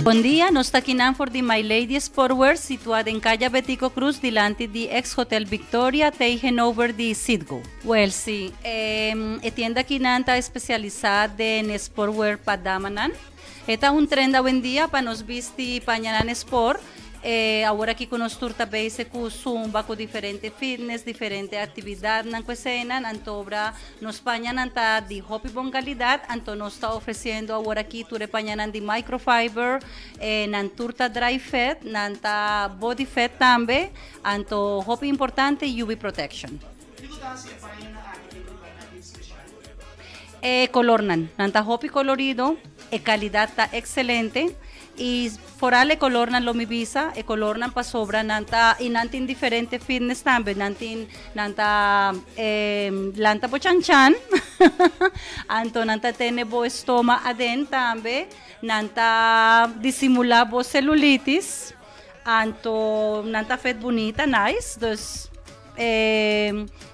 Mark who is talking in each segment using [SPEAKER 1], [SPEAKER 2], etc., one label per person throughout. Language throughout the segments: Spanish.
[SPEAKER 1] Bon dia, nos está aquí for the My Lady Sportwear, situada en calle Betico Cruz, delante de ex Hotel Victoria, taken over the Sidgo. Well, sí, tienda aquí está especializada en sportwear para damanan. Esta es un trend hoy en día para nos vestir pañanan sport. Ahora aquí con nos turta base con zumba, con diferentes fitness, diferentes actividades en cuesena, antobra nos pañanan de hobby bon calidad, anto nos está ofreciendo ahora aquí ture pañanan de microfiber, nan turta dry fat, nanta body fat también, anto hobby importante UV protection. Color nanta hobby colorido, calidad está excelente. Y forale color nan lo mi visa, color nan pa sobra nanta y nantin diferente fitness también, nanta lanta po chanchan, anto nanta tiene bo estoma aden también, nanta disimula bo celulitis, anto nanta fet bonita, nice, dus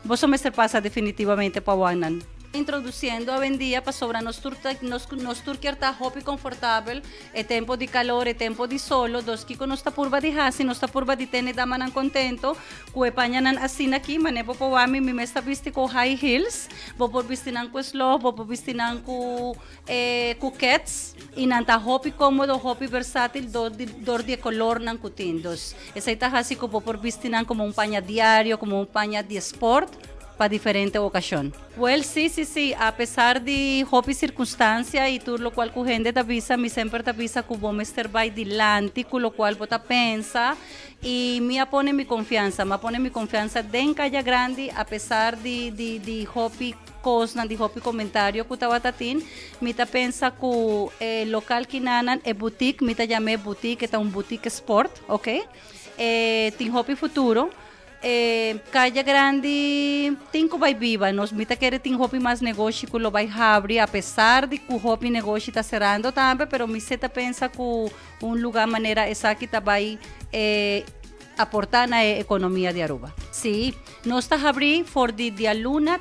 [SPEAKER 1] vos semestre pasa definitivamente pa wanan. Introduciendo hoy en día para sobra nos turquierta hobby confortable, tiempo de calor, tiempo de solo, dos kiko no está purba de hasi, no está purba de tener damanan contento, kue pañanan así aquí, manepo po wami, mi mesta visti ko high heels, bo por vistinan ko slow, bo por vistinan ko kets, y nanta hobby cómodo, hobby versátil, dor de color nan kutindos. Esa ita hasi ko bo por vistinan como un paña diario, como un paña de sport, para diferente ocasión. Well, sí, a pesar de hobby circunstancia y todo lo cual cu gente te avisa, mi siempre te avisa que vos estar by delante, con lo cual vos te pensa y me pone mi confianza en Calle Grande, a pesar de hobby cosas, de hobby comentario que te batatin, me te pensa que local que nanan es boutique, me te llamé boutique, es un boutique sport, ok? Tin hobby futuro. Calle Grande tinko vai viva, nos mita querer tin hobby mais negócio que lo vai abrir, a pesar de que o hobby negócio está cerrando também, pero mi seta pensa que um lugar maneira essa que tá vai aportar na economia de Aruba. Sim, nós está abrir for de dia luna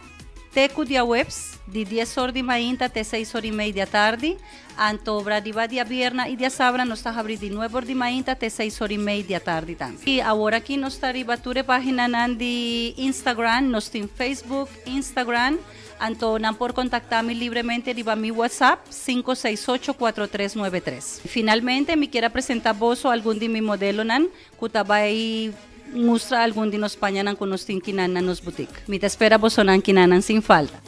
[SPEAKER 1] teco dia webs de 10 horas de manhã até 6 horas e meia da tarde. Antobra de dia viernes e dia sábado nós está abrindo de 9 horas de manhã até 6 horas e meia da tarde também. E agora aqui nós está arriba ture página de Instagram, nós temos Facebook, Instagram, então não por contactar-me livremente arriba mi WhatsApp 568-4393. Finalmente, me quero apresentar vos algum de mi modelo nan, que vai mostrar algum de nos pañanan que nós temos na nos boutique. Me te espera vos sonan kinanan sem falta.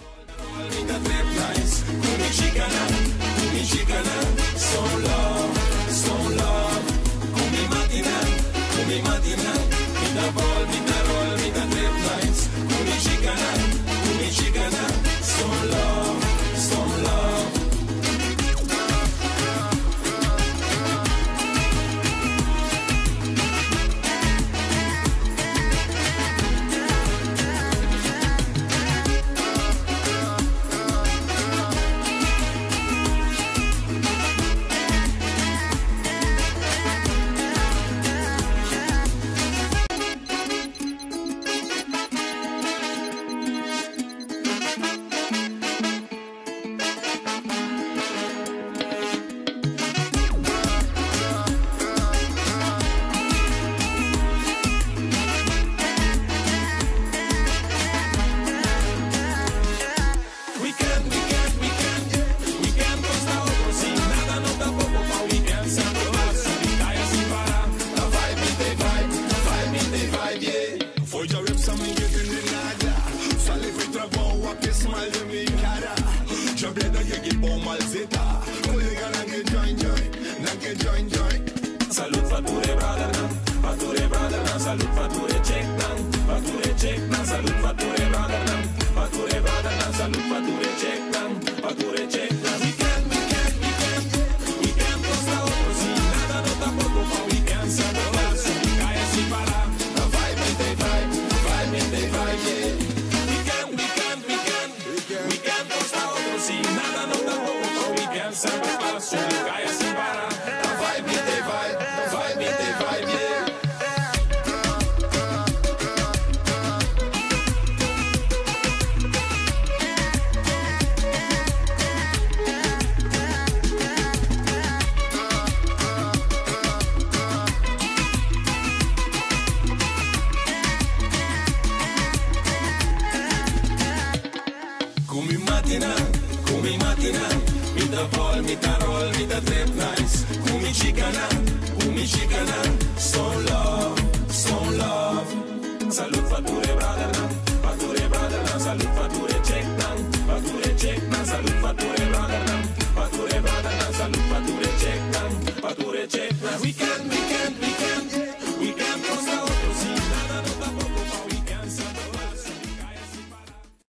[SPEAKER 2] vida trip nice. Kumi chikana,